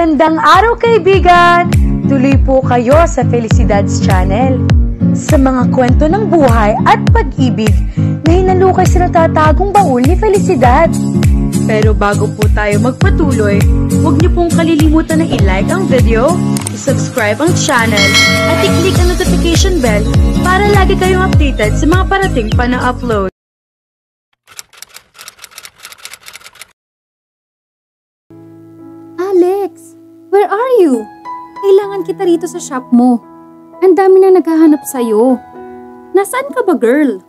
Magandang araw kaibigan! Tuloy po kayo sa Felicidad's Channel. Sa mga kwento ng buhay at pag-ibig na hinalukay sa natatagong baul ni Felicidad. Pero bago po tayo magpatuloy, huwag niyo pong kalilimutan na i-like ang video, i-subscribe ang channel, at i-click ang notification bell para lagi kayong updated sa mga parating pa na upload. Alex, where are you? Kailangan kita rito sa shop mo. Ang dami na naghahanap sa'yo. Nasaan ka ba, girl?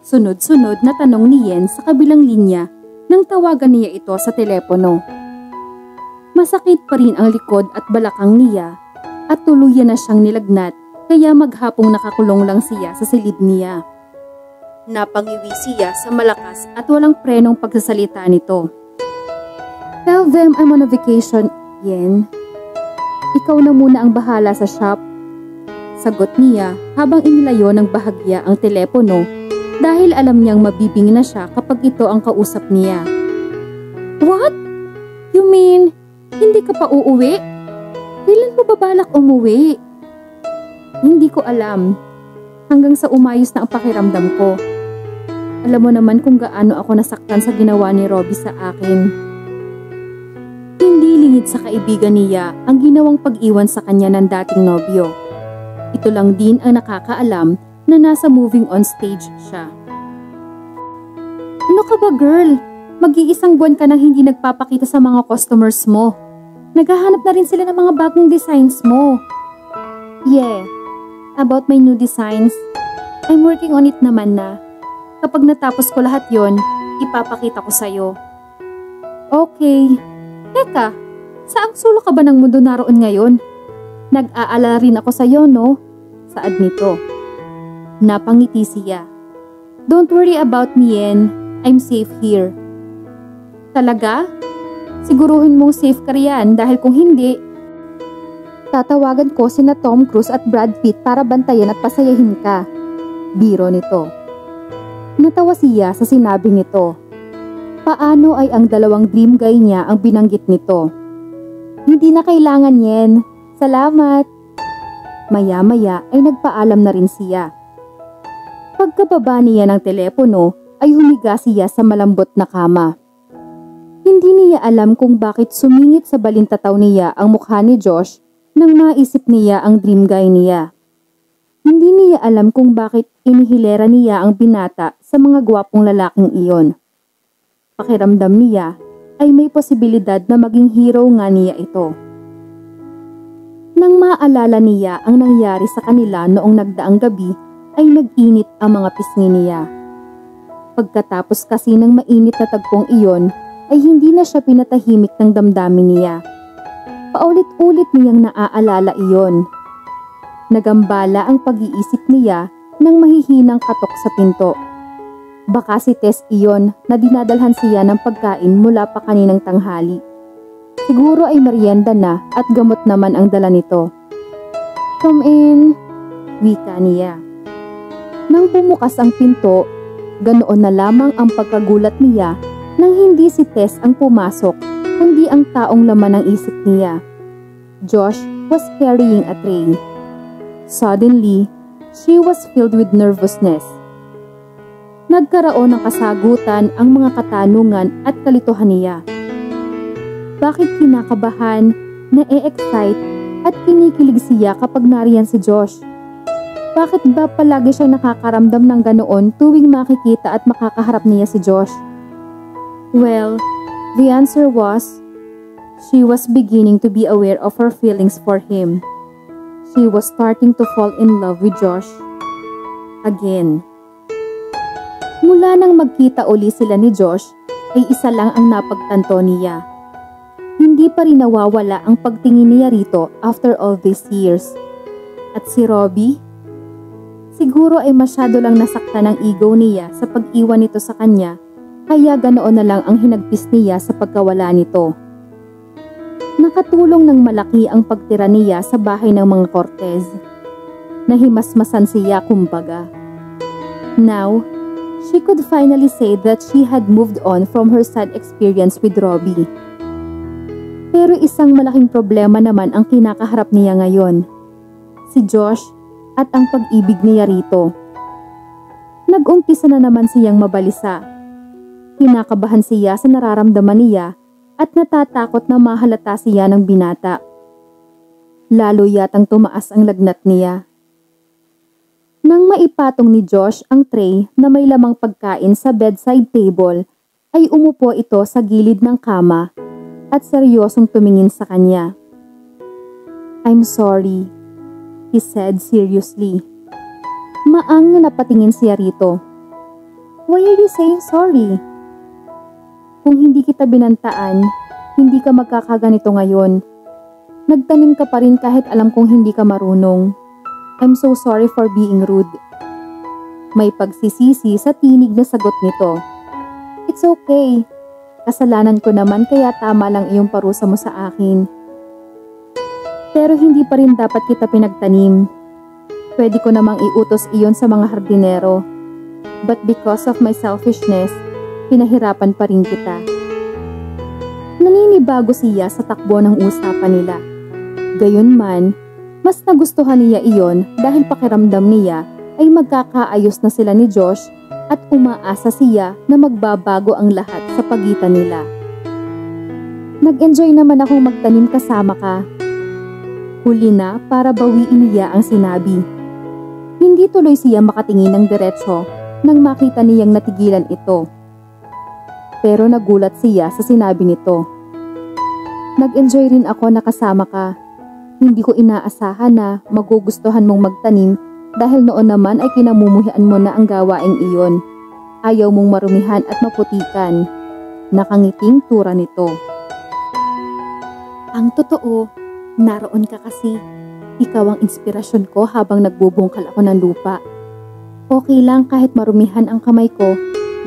Sunod-sunod na tanong ni Yen sa kabilang linya nang tawagan niya ito sa telepono. Masakit pa rin ang likod at balakang niya at tuluyan na siyang nilagnat kaya maghapong nakakulong lang siya sa silid niya. Napangiwi siya sa malakas at walang prenong pagsasalita nito. Tell them I'm on a vacation, Yen. Ikaw na muna ang bahala sa shop. Sagot niya habang inilayo ng bahagya ang telepono dahil alam niyang mabibing na siya kapag ito ang kausap niya. What? You mean, hindi ka pa uuwi? Kailan mo babalak umuwi? Hindi ko alam. Hanggang sa umayos na ang pakiramdam ko. Alam mo naman kung gaano ako nasaktan sa ginawa ni Robbie sa akin. Hindi lingid sa kaibigan niya ang ginawang pag-iwan sa kanya ng dating nobyo. Ito lang din ang nakakaalam na nasa moving on stage siya. Ano ka ba, girl? Mag-iisang buwan ka nang hindi nagpapakita sa mga customers mo. Naghahanap na rin sila ng mga bagong designs mo. Yeah, about my new designs, I'm working on it naman na. Kapag natapos ko lahat yon, ipapakita ko sa'yo. Okay. Teka, saang sulok ka ba ng mundo naroon ngayon? Nag-aalala rin ako sa iyo, no? Saad nito. Napangiti siya. Don't worry about me, Yen. I'm safe here. Talaga? Siguruhin mong safe ka riyan dahil kung hindi, tatawagan ko sina Tom Cruise at Brad Pitt para bantayan at pasayahin ka. Biro nito. Natawa siya sa sinabi nito. Paano ay ang dalawang dream guy niya ang binanggit nito? Hindi na kailangan, Yen. Salamat. Maya-maya ay nagpaalam na rin siya. Pagkababa niya ng telepono ay humiga siya sa malambot na kama. Hindi niya alam kung bakit sumingit sa balintataw niya ang mukha ni Josh nang maisip niya ang dream guy niya. Hindi niya alam kung bakit inihilera niya ang binata sa mga gwapong lalaking iyon. Pakiramdam niya ay may posibilidad na maging hero nga niya ito. Nang maalala niya ang nangyari sa kanila noong nagdaang gabi ay nag-init ang mga pisngi niya. Pagkatapos kasi ng mainit na tagpong iyon ay hindi na siya pinatahimik ng damdamin niya. Paulit-ulit niyang naaalala iyon. Nagambala ang pag-iisip niya ng mahihinang katok sa pinto. Baka si Tess iyon na dinadalhan siya ng pagkain mula pa kaninang tanghali. Siguro ay merienda na at gamot naman ang dala nito. Come in, wika niya. Nang bumukas ang pinto, ganoon na lamang ang pagkagulat niya nang hindi si Tess ang pumasok, kundi ang taong laman ng isip niya. Josh was carrying a tray. Suddenly, she was filled with nervousness. Nagkaroon ng kasagutan ang mga katanungan at kalituhan niya. Bakit kinakabahan, na-e-excite at kinikilig siya kapag nariyan si Josh? Bakit ba palagi siyang nakakaramdam ng ganoon tuwing makikita at makakaharap niya si Josh? Well, the answer was, she was beginning to be aware of her feelings for him. She was starting to fall in love with Josh. Again. Mula nang magkita uli sila ni Josh, ay isa lang ang napagtanto niya. Hindi pa rin nawawala ang pagtingin niya rito after all these years. At si Robbie? Siguro ay masyado lang nasaktan ang ego niya sa pag-iwan nito sa kanya, kaya ganoon na lang ang hinagpis niya sa pagkawala nito. Nakatulong ng malaki ang pagtira niya sa bahay ng mga Cortez. Nahimasmasan siya kumbaga. Now, she could finally say that she had moved on from her sad experience with Robbie. Pero isang malaking problema naman ang kinakaharap niya ngayon. Si Josh at ang pag-ibig niya rito. Nag-umpisa na naman siyang mabalisa. Kinakabahan siya sa nararamdaman niya at natatakot na mahalata siya ng binata. Lalo yatang tumaas ang lagnat niya. Nang maipatong ni Josh ang tray na may lamang pagkain sa bedside table, ay umupo ito sa gilid ng kama at seryosong tumingin sa kanya. "I'm sorry," he said seriously. Maang na napatingin siya rito. "Why are you saying sorry? Kung hindi kita binantaan, hindi ka magkakaganito ngayon. Nagtanim ka pa rin kahit alam kong hindi ka marunong. I'm so sorry for being rude." May pagsisisi sa tinig na sagot nito. "It's okay. Kasalanan ko naman kaya tama lang iyong parusa mo sa akin. Pero hindi pa rin dapat kita pinagtanim. Pwede ko namang iutos iyon sa mga hardinero. But because of my selfishness, pinahirapan pa rin kita." Naninibago siya sa takbo ng usapan nila. Gayunman, mas nagustuhan niya iyon dahil pakiramdam niya ay magkakaayos na sila ni Josh at umaasa siya na magbabago ang lahat sa pagitan nila. "Nag-enjoy naman akong magtanim kasama ka." Huli na para bawiin niya ang sinabi. Hindi tuloy siya makatingin ng diretsyo nang makita niyang natigilan ito. Pero nagulat siya sa sinabi nito. "Nag-enjoy rin ako na kasama ka. Hindi ko inaasahan na magugustuhan mong magtanim dahil noon naman ay kinamumuhian mo na ang gawaing iyon. Ayaw mong marumihan at maputikan." Nakangiting tura nito. "Ang totoo, naroon ka kasi. Ikaw ang inspirasyon ko habang nagbubungkal ako ng lupa. Okay lang kahit marumihan ang kamay ko,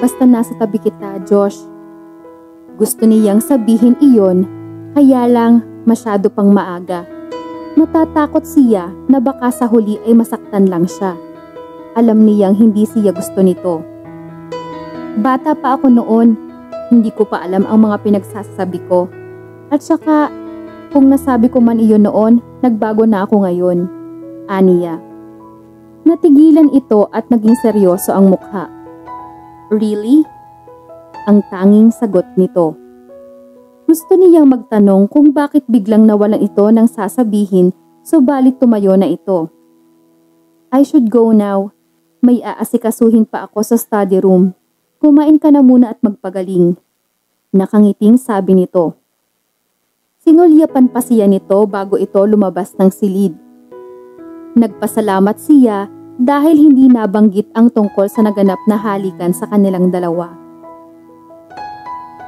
basta nasa tabi kita, Josh." Gusto niyang sabihin iyon, kaya lang masyado pang maaga. Natatakot siya na baka sa huli ay masaktan lang siya. Alam niyang hindi siya gusto nito. "Bata pa ako noon, hindi ko pa alam ang mga pinagsasabi ko. At saka, kung nasabi ko man iyon noon, nagbago na ako ngayon," aniya. Natigilan ito at naging seryoso ang mukha. "Really?" ang tanging sagot nito. Gusto niyang magtanong kung bakit biglang nawalan ito ng sasabihin, subalit tumayo na ito. "I should go now. May aasikasuhin pa ako sa study room. Kumain ka na muna at magpagaling." Nakangiting sabi nito. Sinulyapan pa siya nito bago ito lumabas ng silid. Nagpasalamat siya dahil hindi nabanggit ang tungkol sa naganap na halikan sa kanilang dalawa.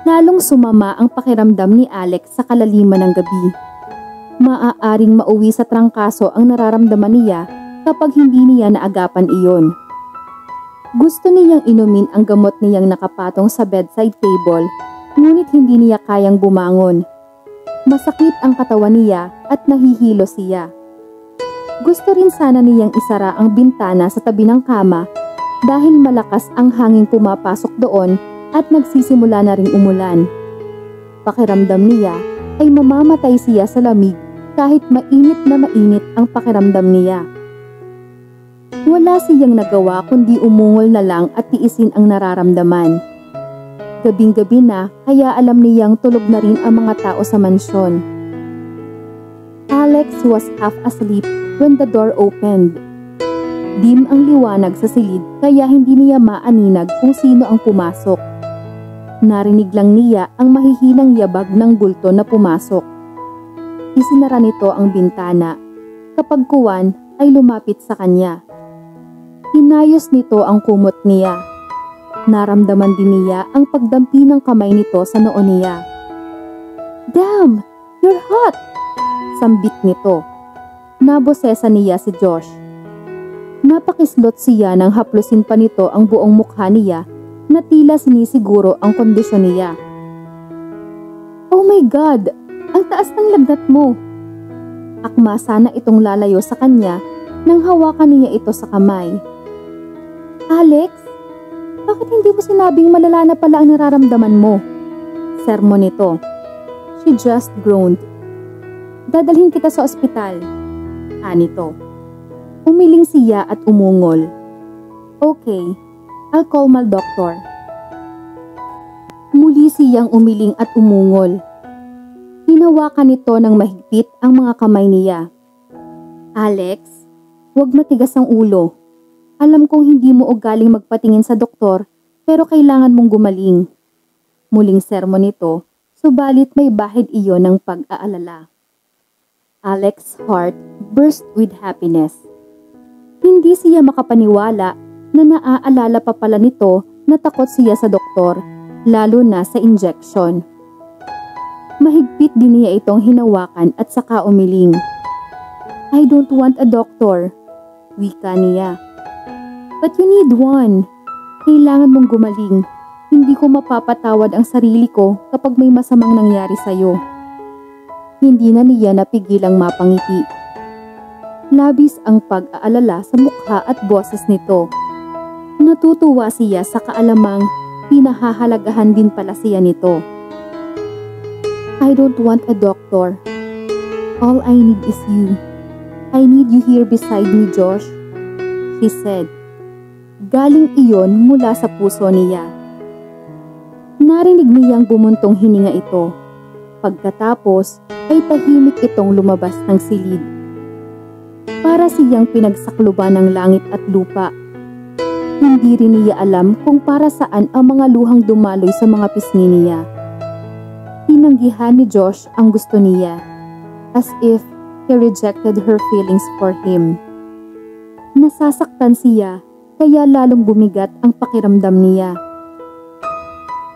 Lalong sumama ang pakiramdam ni Alex sa kalaliman ng gabi. Maaaring mauwi sa trangkaso ang nararamdaman niya kapag hindi niya naagapan iyon. Gusto niyang inumin ang gamot niyang nakapatong sa bedside table, ngunit hindi niya kayang bumangon. Masakit ang katawan niya at nahihilo siya. Gusto rin sana niyang isara ang bintana sa tabi ng kama dahil malakas ang hanging pumapasok doon at nagsisimula na ring umulan. Pakiramdam niya ay mamamatay siya sa lamig kahit mainit na mainit ang pakiramdam niya. Wala siyang nagawa kundi umungol na lang at tiisin ang nararamdaman. Gabing-gabi na kaya alam niyang tulog na rin ang mga tao sa mansyon. Alex was half asleep when the door opened. Dim ang liwanag sa silid kaya hindi niya maaninag kung sino ang pumasok. Narinig lang niya ang mahihinang yabag ng bulto na pumasok. Isinara nito ang bintana. Kapag kuwan ay lumapit sa kanya. Inayos nito ang kumot niya. Naramdaman din niya ang pagdampi ng kamay nito sa noo niya. "Damn, you're hot!" sambit nito. Nabosesa niya si Josh. Napakislot siya nang haplusin pa nito ang buong mukha niya na tila sinisiguro ang kondisyon niya. "Oh my God! Ang taas ng lagnat mo!" Akma sana itong lalayo sa kanya nang hawakan niya ito sa kamay. "Alex, bakit hindi mo sinabing malala na pala ang nararamdaman mo?" Sermon nito. She just groaned. Dadalhin kita sa ospital. Anito. Umiling siya at umungol. Okay, I'll call my doctor. Muli siyang umiling at umungol. Hinawakan nito ng mahigpit ang mga kamay niya. Alex, huwag matigas ang ulo. Alam kong hindi mo ugaling magpatingin sa doktor, pero kailangan mong gumaling. Muling sermon nito, subalit may bahid iyon ng pag-aalala. Alex's heart burst with happiness. Hindi siya makapaniwala na naaalala pa pala nito na takot siya sa doktor, lalo na sa injection. Mahigpit din niya itong hinawakan at saka umiling. I don't want a doctor, wika niya. But you need one. Kailangan mong gumaling. Hindi ko mapapatawad ang sarili ko kapag may masamang nangyari sa'yo. Hindi na niya napigilang mapangiti. Labis ang pag-aalala sa mukha at boses nito. Natutuwa siya sa kaalamang pinahahalagahan din pala siya nito. I don't want a doctor. All I need is you. I need you here beside me, Josh, she said. Galing iyon mula sa puso niya. Narinig niyang bumuntong hininga ito. Pagkatapos ay tahimik itong lumabas ng silid. Para siyang pinagsakluban ng langit at lupa. Hindi rin niya alam kung para saan ang mga luhang dumaloy sa mga pisngi niya. Tinanggihan ni Josh ang gusto niya, as if he rejected her feelings for him. Nasasaktan siya, kaya lalong bumigat ang pakiramdam niya.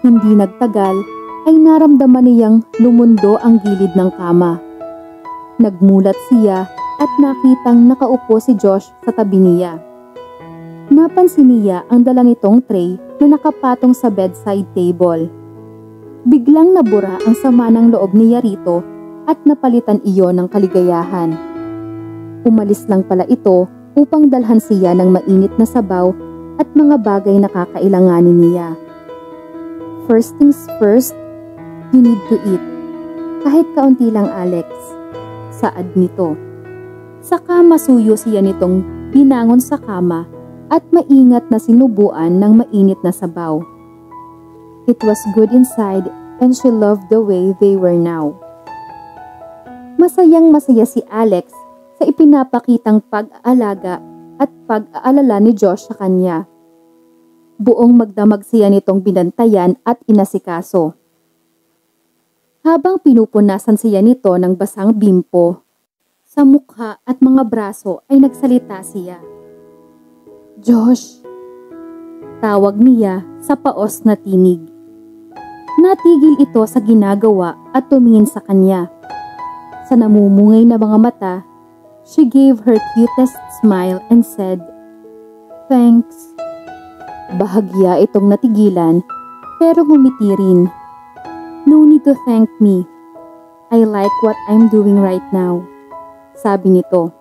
Hindi nagtagal, ay naramdaman niyang lumundo ang gilid ng kama. Nagmulat siya at nakitang nakaupo si Josh sa tabi niya. Napansin niya ang dala nitong tray na nakapatong sa bedside table. Biglang nabura ang sama ng loob niya rito at napalitan iyon ng kaligayahan. Umalis lang pala ito upang dalhan siya ng mainit na sabaw at mga bagay na kakailanganin niya. First things first, you need to eat. Kahit kaunti lang, Alex. Saad nito. Saka masuyo siya nitong binangon sa kama at maingat na sinubuan ng mainit na sabaw. It was good inside and she loved the way they were now. Masayang masaya si Alex sa ipinapakitang pag-aalaga at pag-aalala ni Josh sa kanya. Buong magdamag siya nitong binantayan at inasikaso. Habang pinupunasan siya nito ng basang bimpo, sa mukha at mga braso ay nagsalita siya. Josh, tawag niya sa paos na tinig. Natigil ito sa ginagawa at tumingin sa kanya. Sa namumungay na mga mata, she gave her cutest smile and said, Thanks. Bahagya itong natigilan pero ngumiti rin. No need to thank me. I like what I'm doing right now. Sabi nito.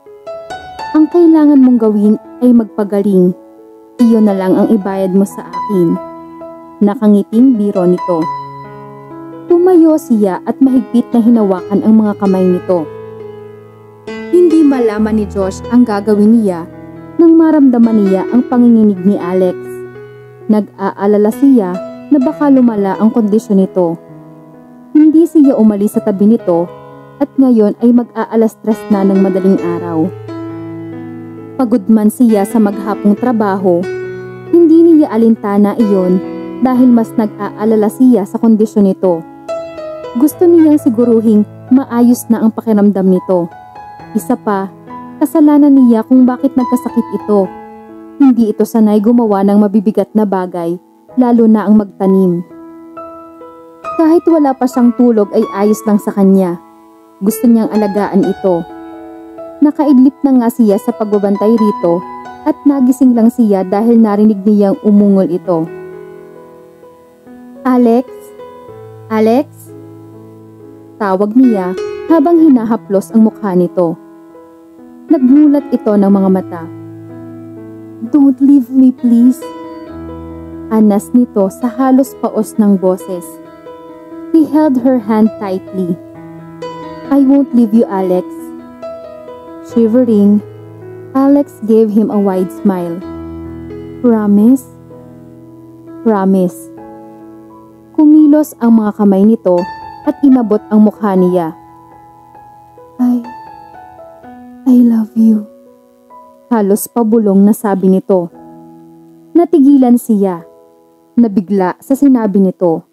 Ang kailangan mong gawin ay magpagaling. Iyon na lang ang ibayad mo sa akin. Nakangiting biro nito. Tumayo siya at mahigpit na hinawakan ang mga kamay nito. Hindi malaman ni Josh ang gagawin niya nang maramdaman niya ang panginginig ni Alex. Nag-aalala siya na baka lumala ang kondisyon nito. Hindi siya umalis sa tabi nito at ngayon ay mag-aalas-tres na ng madaling araw. Pagod man siya sa maghapong trabaho, hindi niya alintana iyon dahil mas nag-aalala siya sa kondisyon nito. Gusto niyang siguruhing maayos na ang pakiramdam nito. Isa pa, kasalanan niya kung bakit nagkasakit ito. Hindi ito sanay gumawa ng mabibigat na bagay, lalo na ang magtanim. Kahit wala pa siyang tulog ay ayos lang sa kanya. Gusto niyang alagaan ito. Nakaidlip na nga siya sa pagbabantay rito at nagising lang siya dahil narinig niyang umungol ito. Alex? Alex? Tawag niya habang hinahaplos ang mukha nito. Nagmulat ito ng mga mata. Don't leave me please. Anas nito sa halos paos ng boses. He held her hand tightly. "I won't leave you, Alex." Shivering, Alex gave him a wide smile. "Promise?" "Promise." Kumilos ang mga kamay nito at inabot ang mukha niya. I love you." Halos pabulong na sabi nito. Natigilan siya. Nabigla sa sinabi nito.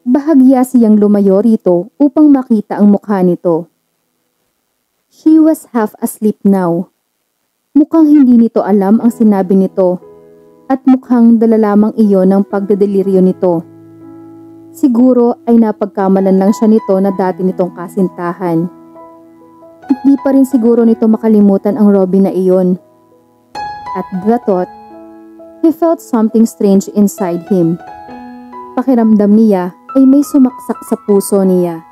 Bahagya siyang lumayo rito upang makita ang mukha nito. She was half asleep now. Mukhang hindi nito alam ang sinabi nito at mukhang dala lamang iyon ng pagdedeliryo nito. Siguro ay napagkamalan lang siya nito na dati nitong kasintahan. Hindi pa rin siguro nito makalimutan ang Robin na iyon. At the thought, he felt something strange inside him. Pakiramdam niya ay may sumaksak sa puso niya.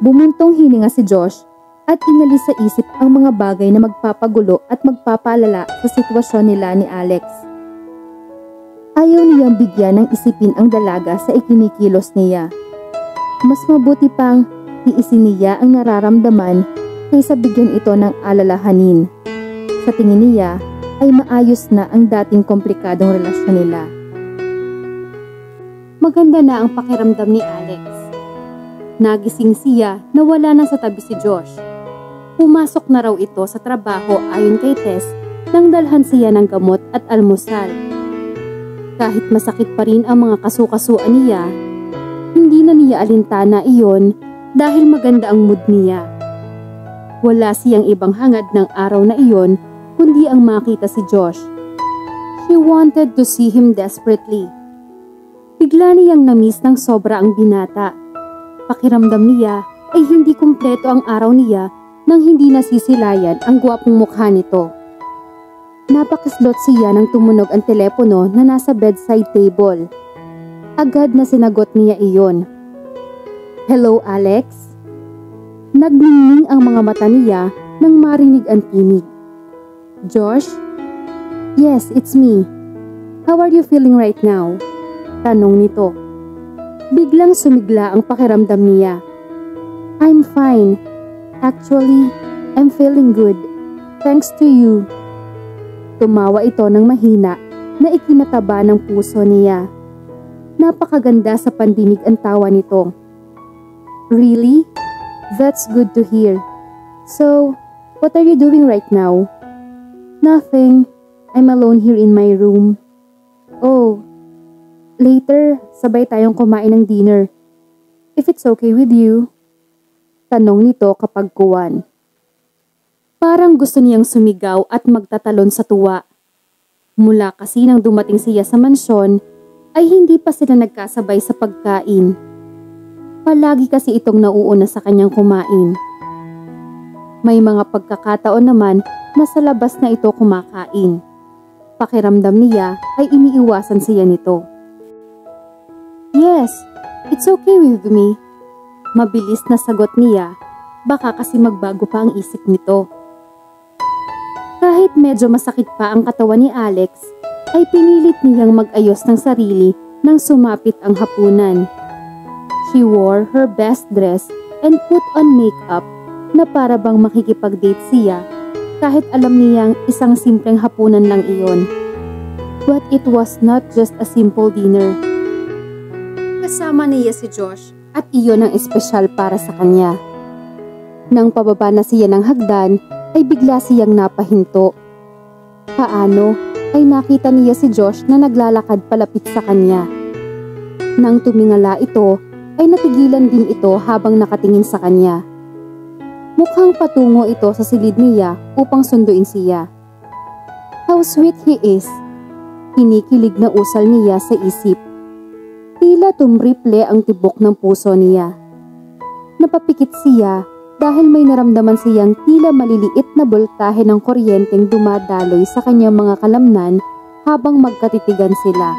Bumintong hininga si Josh at inalis sa isip ang mga bagay na magpapagulo at magpapalala sa sitwasyon nila ni Alex. Ayaw niyang bigyan ng isipin ang dalaga sa ikinikilos niya. Mas mabuti pang tiisin niya ang nararamdaman kaysa bigyan ito ng alalahanin. Sa tingin niya ay maayos na ang dating komplikadong relasyon nila. Maganda na ang pakiramdam ni Alex. Nagising siya na wala na sa tabi si Josh. Pumasok na raw ito sa trabaho ayon kay Tess nang dalhan siya ng gamot at almusal. Kahit masakit pa rin ang mga kasukasuan niya, hindi na niya alintana iyon dahil maganda ang mood niya. Wala siyang ibang hangad ng araw na iyon kundi ang makita si Josh. She wanted to see him desperately. Bigla niyang namiss ng sobra ang binata. Pakiramdam niya ay hindi kumpleto ang araw niya nang hindi nasisilayan ang gwapong mukha nito. Napakislot siya nang tumunog ang telepono na nasa bedside table. Agad na sinagot niya iyon. "Hello, Alex?" Nagningning ang mga mata niya nang marinig ang tinig. "Josh?" "Yes, it's me. How are you feeling right now?" Tanong nito. Biglang sumigla ang pakiramdam niya. "I'm fine. Actually, I'm feeling good. Thanks to you." Tumawa ito ng mahina na ikinataba ng puso niya. Napakaganda sa pandinig ang tawa nito. "Really? That's good to hear. So, what are you doing right now?" "Nothing. I'm alone here in my room." "Oh, later, sabay tayong kumain ng dinner. If it's okay with you." Tanong nito kapag kuwan. Parang gusto niyang sumigaw at magtatalon sa tuwa. Mula kasi nang dumating siya sa mansyon, ay hindi pa sila nagkasabay sa pagkain. Palagi kasi itong nauuna sa kanyang kumain. May mga pagkakataon naman na sa labas na ito kumakain. Pakiramdam niya ay iniiwasan siya nito. "Yes, it's okay with me." Mabilis na sagot niya, baka kasi magbago pa ang isip nito. Kahit medyo masakit pa ang katawan ni Alex, ay pinilit niyang mag-ayos ng sarili nang sumapit ang hapunan. She wore her best dress and put on makeup na para bang makikipag-date siya kahit alam niyang isang simpleng hapunan lang iyon. But it was not just a simple dinner. Kasama niya si Josh at iyon ang espesyal para sa kanya. Nang pababa na siya ng hagdan ay bigla siyang napahinto. Paano ay nakita niya si Josh na naglalakad palapit sa kanya. Nang tumingala ito ay natigilan din ito habang nakatingin sa kanya. Mukhang patungo ito sa silid niya upang sunduin siya. How sweet he is! Kinikilig na usal niya sa isip. Tila tumriple ang tibok ng puso niya. Napapikit siya dahil may naramdaman siyang tila maliliit na boltahe ng kuryenteng dumadaloy sa kanyang mga kalamnan habang magkatitigan sila.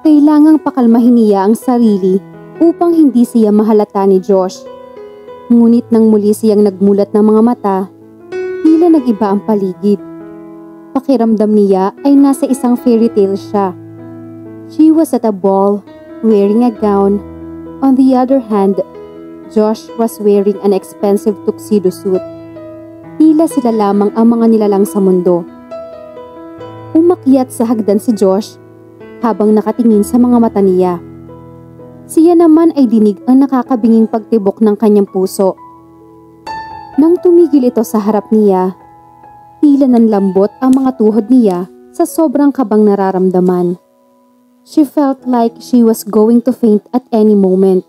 Kailangang pakalmahin niya ang sarili upang hindi siya mahalata ni Josh. Ngunit nang muli siyang nagmulat ng mga mata, tila nag-iba ang paligid. Pakiramdam niya ay nasa isang fairy tale siya. She was at a ball, wearing a gown, On the other hand, Josh was wearing an expensive tuxedo suit. Tila sila lamang ang mga nilalang sa mundo. Umakyat sa hagdan si Josh habang nakatingin sa mga mata niya. Siya naman ay dinig ang nakakabinging pagtibok ng kanyang puso. Nang tumigil ito sa harap niya, tila nanlambot ang mga tuhod niya sa sobrang kabang nararamdaman. She felt like she was going to faint at any moment.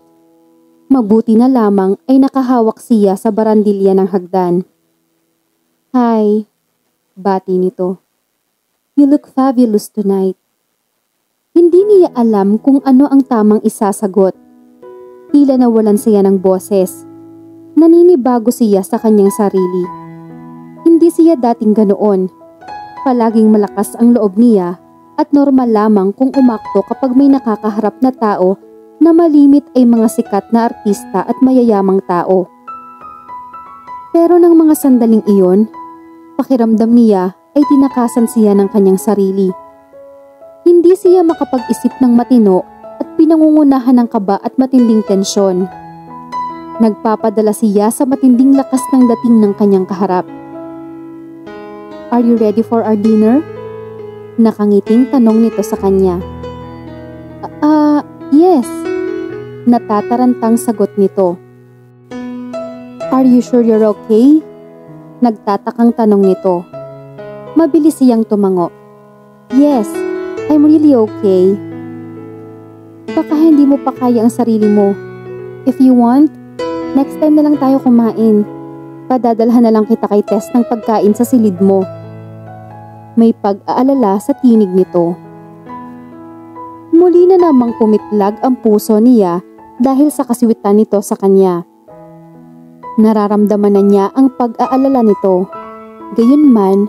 Mabuti na lamang ay nakahawak siya sa barandilya ng hagdan. "Hi," bati nito. "You look fabulous tonight." Hindi niya alam kung ano ang tamang isasagot. Tila nawalan siya ng boses. Naninibago siya sa kanyang sarili. Hindi siya dating ganoon. Palaging malakas ang loob niya at normal lamang kung umakto kapag may nakakaharap na tao na malimit ay mga sikat na artista at mayayamang tao. Pero ng mga sandaling iyon, pakiramdam niya ay tinakasan siya ng kanyang sarili. Hindi siya makapag-isip ng matino at pinangungunahan ng kaba at matinding tensyon. Nagpapadala siya sa matinding lakas ng dating ng kanyang kaharap. "Are you ready for our dinner?" Nakangiting tanong nito sa kanya. Yes," natatarantang sagot nito. "Are you sure you're okay?" Nagtatakang tanong nito. Mabilis siyang tumango. "Yes, I'm really okay." "Baka hindi mo pa kaya ang sarili mo. If you want, next time na lang tayo kumain. Padadalhan na lang kita kay Tess ng pagkain sa silid mo." May pag-aalala sa tinig nito. Muli na namang pumitlag ang puso niya dahil sa kaswitan nito sa kanya. Nararamdaman na niya ang pag-aalala nito. Gayunman,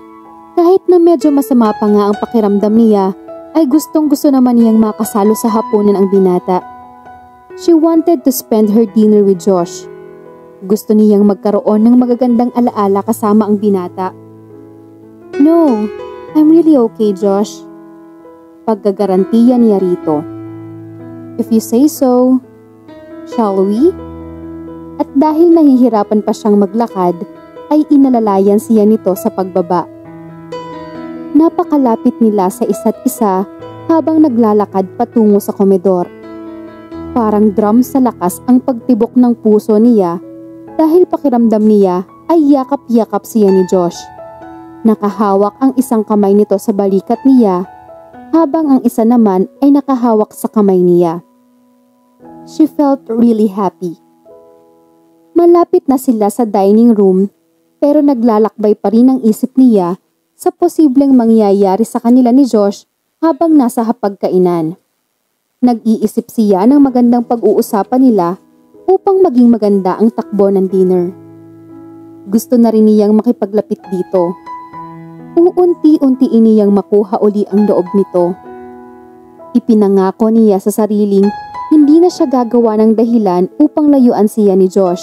kahit na medyo masama pa nga ang pakiramdam niya, ay gustong-gusto naman niyang makasalo sa hapunan ang binata. She wanted to spend her dinner with Josh. Gusto niyang magkaroon ng magagandang alaala kasama ang binata. "No, I'm really okay, Josh." Paggagarantiya niya rito. "If you say so, shall we?" At dahil nahihirapan pa siyang maglakad, ay inalalayan siya nito sa pagbaba. Napakalapit nila sa isa't isa habang naglalakad patungo sa komedor. Parang drum sa lakas ang pagtibok ng puso niya dahil pakiramdam niya ay yakap-yakap siya ni Josh. Nakahawak ang isang kamay nito sa balikat niya habang ang isa naman ay nakahawak sa kamay niya. She felt really happy. Malapit na sila sa dining room pero naglalakbay pa rin ang isip niya sa posibleng mangyayari sa kanila ni Josh habang nasa hapagkainan. Nag-iisip siya ng magandang pag-uusapan nila upang maging maganda ang takbo ng dinner. Gusto na rin niyang makipaglapit dito. Uunti-unti niyang makuha uli ang loob nito. Ipinangako niya sa sariling hindi na siya gagawa ng dahilan upang layuan siya ni Josh.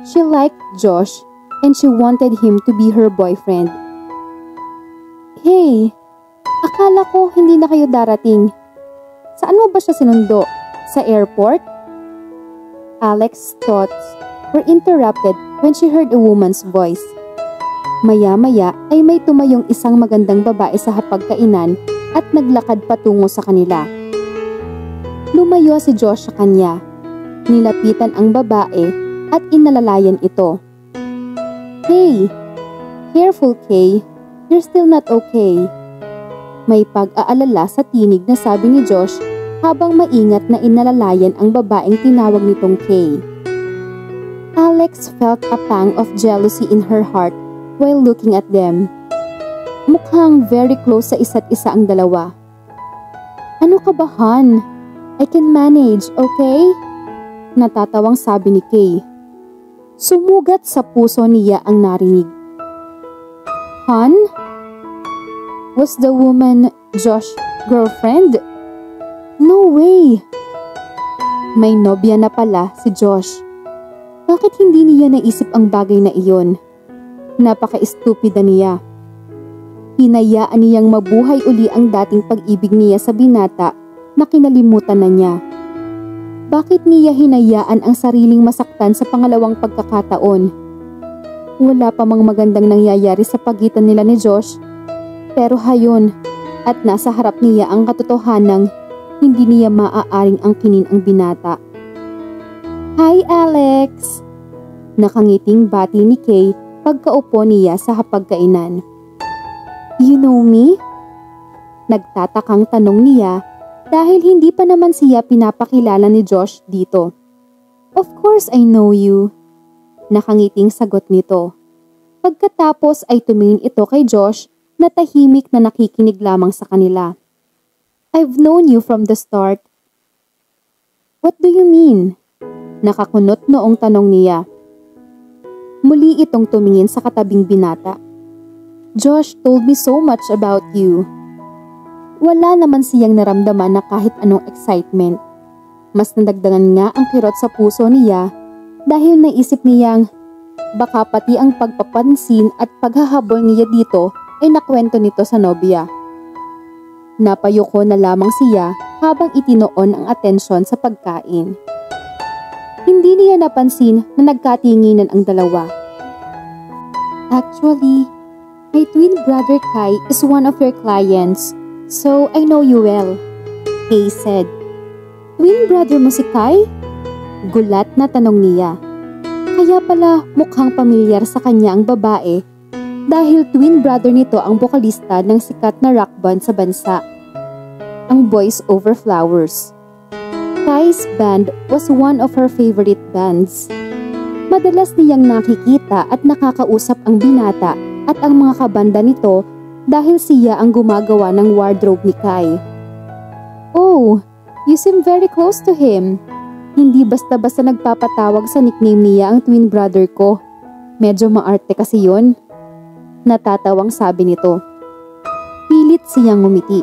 She liked Josh and she wanted him to be her boyfriend. "Hey, akala ko hindi na kayo darating. Saan mo ba siya sinundo? Sa airport?" Alex's thoughts were interrupted when she heard a woman's voice. Maya-maya ay may tumayong isang magandang babae sa hapagkainan at naglakad patungo sa kanila. Lumayo si Josh sa kanya. Nilapitan ang babae at inalalayan ito. "Hey, careful Kay, you're still not okay." May pag-aalala sa tinig na sabi ni Josh habang maingat na inalalayan ang babaeng tinawag nitong Kay. Alex felt a pang of jealousy in her heart while looking at them. Mukhang very close sa isa't isa ang dalawa. "Ano ka ba, Han? I can manage, okay?" Natatawang sabi ni Kay. Sumugat sa puso niya ang narinig. "Han? Was the woman Josh's girlfriend? No way!" May nobya na pala si Josh. Bakit hindi niya naisip ang bagay na iyon? Napaka-estupida niya. Hinayaan niyang mabuhay uli ang dating pag-ibig niya sa binata na kinalimutan na niya. Bakit niya hinayaan ang sariling masaktan sa pangalawang pagkakataon? Wala pa mang magandang nangyayari sa pagitan nila ni Josh. Pero hayon, at nasa harap niya ang katotohanang hindi niya maaaring angkinin ang binata. Hi Alex! Nakangiting bati ni Kay pagkaupo niya sa hapagkainan. You know me? Nagtatakang tanong niya dahil hindi pa naman siya pinapakilala ni Josh dito. Of course I know you. Nakangiting sagot nito. Pagkatapos ay tumingin ito kay Josh na tahimik na nakikinig lamang sa kanila. I've known you from the start. What do you mean? Nakakunot noong tanong niya. Muli itong tumingin sa katabing binata. Josh told me so much about you. Wala naman siyang naramdaman na kahit anong excitement. Mas nadagdagan nga ang kirot sa puso niya dahil naisip niyang baka pati ang pagpapansin at paghahabol niya dito ay nakwento nito sa nobya. Napayuko na lamang siya habang itinoon ang atensyon sa pagkain. Hindi niya napansin na nagkatinginan ang dalawa. Actually, my twin brother Kai is one of your clients, so I know you well, Kay said. Twin brother mo si Kai? Gulat na tanong niya. Kaya pala mukhang pamilyar sa kanya ang babae dahil twin brother nito ang bokalista ng sikat na rock band sa bansa, ang Boys Over Flowers. Kai's band was one of her favorite bands. Madalas niyang nakikita at nakakausap ang binata at ang mga kabanda nito dahil siya ang gumagawa ng wardrobe ni Kai. Oh, you seem very close to him. Hindi basta-basta nagpapatawag sa nickname niya ang twin brother ko. Medyo maarte kasi yun. Natatawang sabi nito. Pilit siyang ngumiti.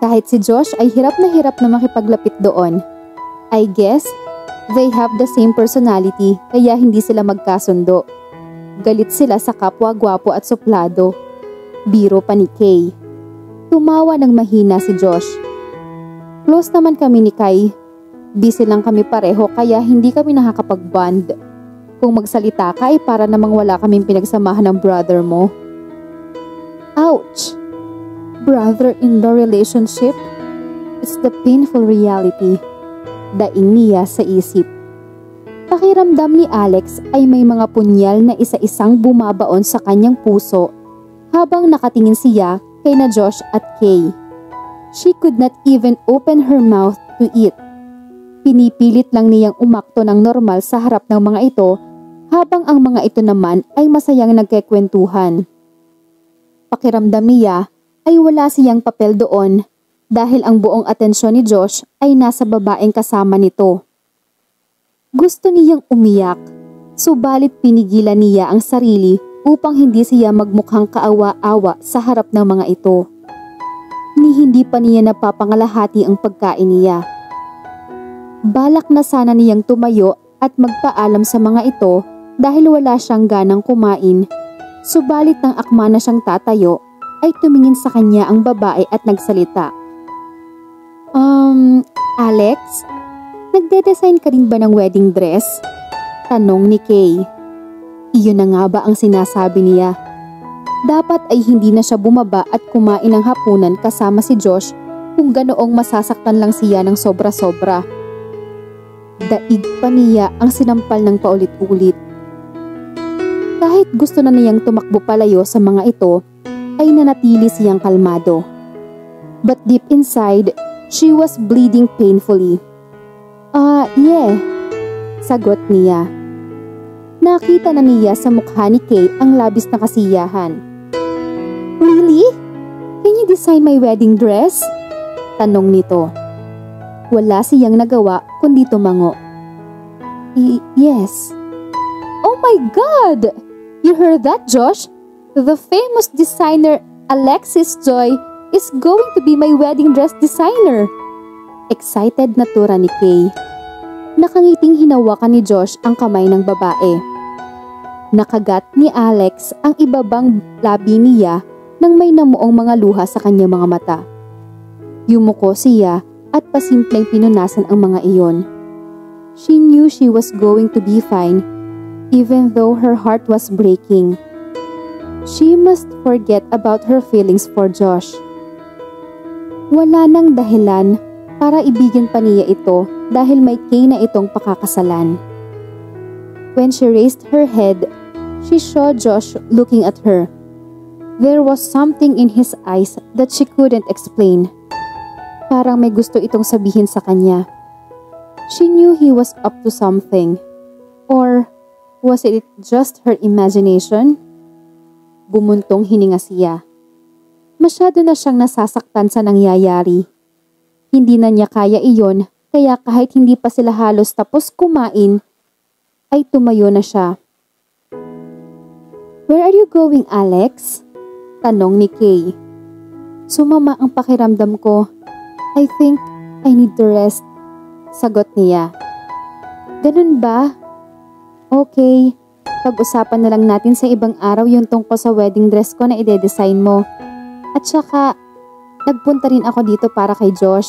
Kahit si Josh ay hirap na makipaglapit doon. I guess, they have the same personality kaya hindi sila magkasundo. Galit sila sa kapwa gwapo at suplado. Biro pa ni Kay. Tumawa ng mahina si Josh. Close naman kami ni Kai. Busy lang kami pareho kaya hindi kami nakakapag-bond. Kung magsalita ka ay para namang wala kaming pinagsamahan ng brother mo. Ouch! Brother-in-law relationship? It's the painful reality. Daing niya sa isip. Pakiramdam ni Alex ay may mga punyal na isa-isang bumabaon sa kanyang puso habang nakatingin siya kay na Josh at Kay. She could not even open her mouth to eat. Pinipilit lang niyang umakto ng normal sa harap ng mga ito habang ang mga ito naman ay masayang nagkekwentuhan. Pakiramdam niya ay wala siyang papel doon dahil ang buong atensyon ni Josh ay nasa babaeng kasama nito. Gusto niyang umiyak, subalit pinigilan niya ang sarili upang hindi siya magmukhang kaawa-awa sa harap ng mga ito. Ni hindi pa niya napapangalahati ang pagkain niya. Balak na sana niyang tumayo at magpaalam sa mga ito dahil wala siyang ganang kumain, subalit nang akma na siyang tatayo, ay tumingin sa kanya ang babae at nagsalita. Alex? Nagde-design ka rin ba ng wedding dress? Tanong ni Kay. Iyon na nga ba ang sinasabi niya? Dapat ay hindi na siya bumaba at kumain ng hapunan kasama si Josh kung ganoong masasaktan lang siya ng sobra-sobra. Daig pa niya ang sinampal ng paulit-ulit. Kahit gusto na niyang tumakbo palayo sa mga ito, ay nanatili siyang kalmado. But deep inside, she was bleeding painfully. Yeah, sagot niya. Nakita na niya sa mukha ni Kay ang labis na kasiyahan. Really? Can you design my wedding dress? Tanong nito. Wala siyang nagawa kundi tumango. Yes. Oh my God! You heard that, Josh? The famous designer Alexis Joy is going to be my wedding dress designer. Excited na tura ni Kay. Nakangiting hinawakan ni Josh ang kamay ng babae. Nakagat ni Alex ang ibabang labi niya nang may namuong mga luha sa kanyang mga mata. Yumuko siya at pasimpleng pinunasan ang mga iyon. She knew she was going to be fine, even though her heart was breaking. She must forget about her feelings for Josh. Wala nang dahilan para ibigin pa niya ito dahil may Kay na itong pakakasalan. When she raised her head, she saw Josh looking at her. There was something in his eyes that she couldn't explain. Parang may gusto itong sabihin sa kanya. She knew he was up to something. Or was it just her imagination? Bumuntong hininga siya. Masyado na siyang nasasaktan sa nangyayari. Hindi na niya kaya iyon, kaya kahit hindi pa sila halos tapos kumain, ay tumayo na siya. "Where are you going, Alex?" Tanong ni Kay. "Sumama ang pakiramdam ko. I think I need to rest." Sagot niya. "Ganun ba? Okay, pag-usapan na lang natin sa ibang araw yung tungkol sa wedding dress ko na ide-design mo. At saka, nagpunta rin ako dito para kay Josh."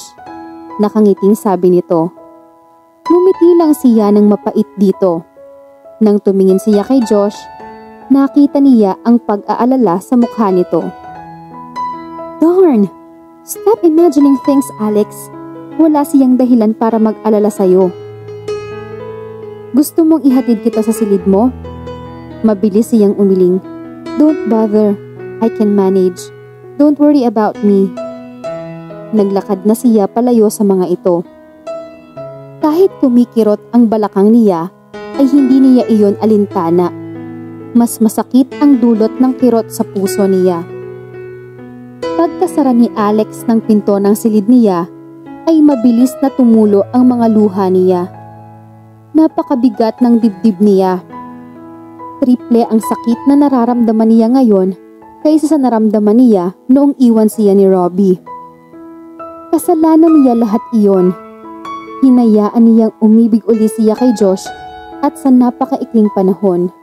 Nakangiting sabi nito. Ngumiti lang siya ng mapait dito. Nang tumingin siya kay Josh, nakita niya ang pag-aalala sa mukha nito. "Darn! Stop imagining things, Alex. Wala siyang dahilan para mag-alala sa'yo." "Gusto mong ihatid kita sa silid mo?" Mabilis siyang umiling. "Don't bother. I can manage. Don't worry about me." Naglakad na siya palayo sa mga ito. Kahit kumikirot ang balakang niya, ay hindi niya iyon alintana. Mas masakit ang dulot ng kirot sa puso niya. Pagkasara ni Alex ng pinto ng silid niya, ay mabilis na tumulo ang mga luha niya. Napakabigat ng dibdib niya. Triple ang sakit na nararamdaman niya ngayon kaysa sa naramdaman niya noong iwan siya ni Robbie. Kasalanan niya lahat iyon. Hinayaan niyang umibig uli siya kay Josh at sa napakaikling panahon.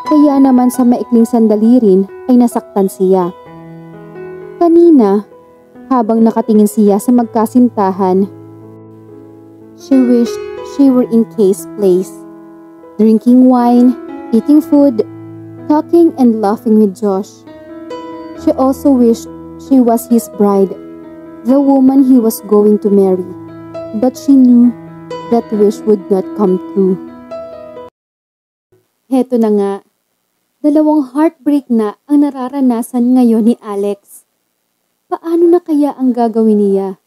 Kaya naman sa maikling sandali rin ay nasaktan siya. Kanina, habang nakatingin siya sa magkasintahan, she wished she were in Kay's place, drinking wine, eating food, talking and laughing with Josh. She also wished she was his bride, the woman he was going to marry. But she knew that wish would not come true. Heto na nga, 2 heartbreak na ang nararanasan ngayon ni Alex. Paano na kaya ang gagawin niya?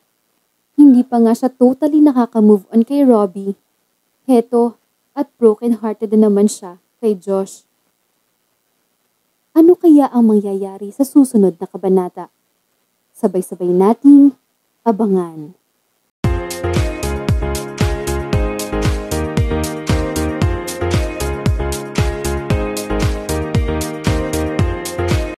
Hindi pa nga siya totally nakaka-move on kay Robbie. Heto, at broken-hearted na naman siya kay Josh. Ano kaya ang mangyayari sa susunod na kabanata? Sabay-sabay nating abangan.